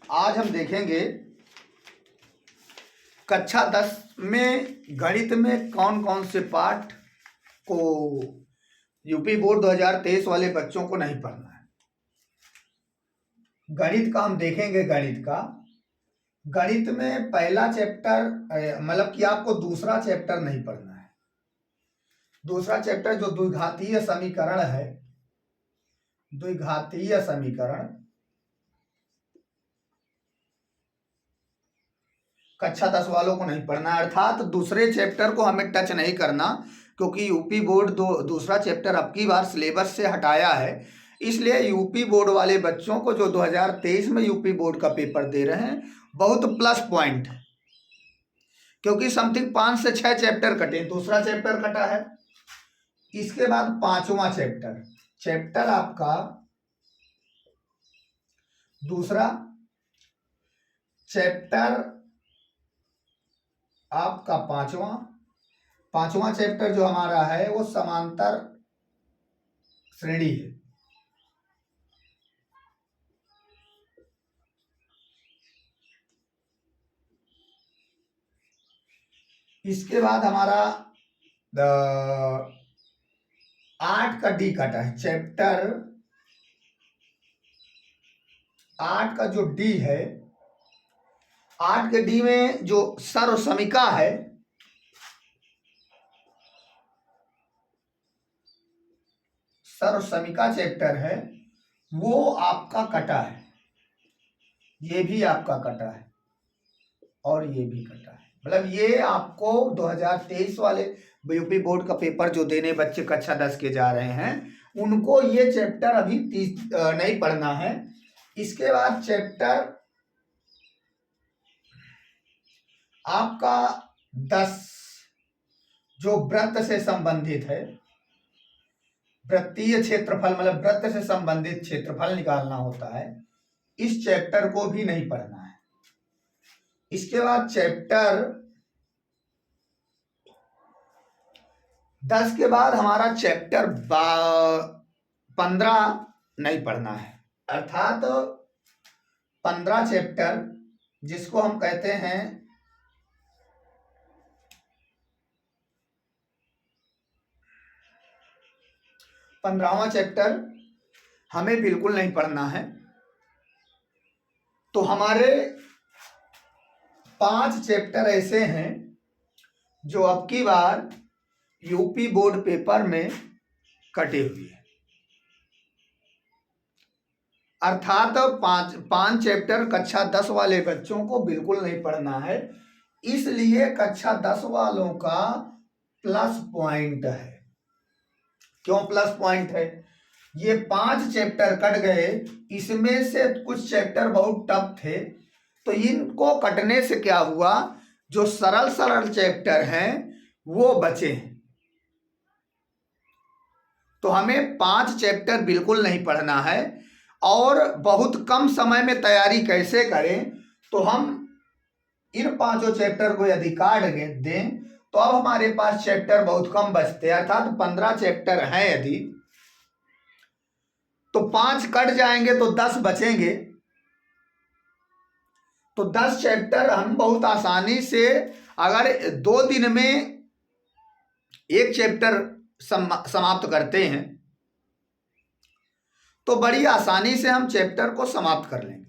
आज हम देखेंगे कक्षा 10 में गणित में कौन कौन से पाठ को यूपी बोर्ड 2023 वाले बच्चों को नहीं पढ़ना है। गणित का हम देखेंगे। गणित में पहला चैप्टर मतलब कि आपको दूसरा चैप्टर नहीं पढ़ना है। दूसरा चैप्टर जो द्विघातीय समीकरण है, द्विघातीय समीकरण कक्षा 10 वालों को नहीं पढ़ना, अर्थात दूसरे चैप्टर को हमें टच नहीं करना, क्योंकि यूपी बोर्ड दूसरा चैप्टर अब की बार सिलेबस से हटाया है। इसलिए यूपी बोर्ड वाले बच्चों को जो 2023 में यूपी बोर्ड का पेपर दे रहे हैं बहुत प्लस पॉइंट है, क्योंकि समथिंग 5 से 6 चैप्टर कटे। दूसरा चैप्टर कटा है, इसके बाद पांचवा चैप्टर आपका दूसरा चैप्टर आपका पांचवा चैप्टर जो हमारा है वो समांतर श्रेणी है। इसके बाद हमारा 8 का डी कटा है। चैप्टर 8 का जो डी है, 8 के डी में जो सर्वसमिका है, सर्वसमिका चैप्टर है, वो आपका कटा है। ये भी आपका कटा है और ये भी कटा है। मतलब ये आपको 2023 वाले यूपी बोर्ड का पेपर जो देने बच्चे कक्षा 10 के जा रहे हैं, उनको ये चैप्टर अभी नहीं पढ़ना है। इसके बाद चैप्टर आपका 10 जो वृत्त से संबंधित है, वृत्तीय क्षेत्रफल, मतलब वृत्त से संबंधित क्षेत्रफल निकालना होता है, इस चैप्टर को भी नहीं पढ़ना है। इसके बाद चैप्टर 10 के बाद हमारा चैप्टर 15 नहीं पढ़ना है, अर्थात 15 चैप्टर जिसको हम कहते हैं 15वां चैप्टर हमें बिल्कुल नहीं पढ़ना है। तो हमारे 5 चैप्टर ऐसे हैं जो अब की बार यूपी बोर्ड पेपर में कटे हुए हैं, अर्थात 5 चैप्टर कक्षा 10 वाले बच्चों को बिल्कुल नहीं पढ़ना है। इसलिए कक्षा 10 वालों का प्लस पॉइंट है। क्यों प्लस पॉइंट है? ये 5 चैप्टर कट गए, इसमें से कुछ चैप्टर बहुत टफ थे, तो इनको कटने से क्या हुआ, जो सरल चैप्टर हैं वो बचे हैं। तो हमें 5 चैप्टर बिल्कुल नहीं पढ़ना है। और बहुत कम समय में तैयारी कैसे करें, तो हम इन 5 चैप्टर को यदि काट दें तो अब हमारे पास चैप्टर बहुत कम बचते हैं, अर्थात 15 चैप्टर हैं यदि, तो 5 कट जाएंगे तो 10 बचेंगे। तो 10 चैप्टर हम बहुत आसानी से, अगर 2 दिन में एक चैप्टर समाप्त करते हैं तो बड़ी आसानी से हम चैप्टर को समाप्त कर लेंगे।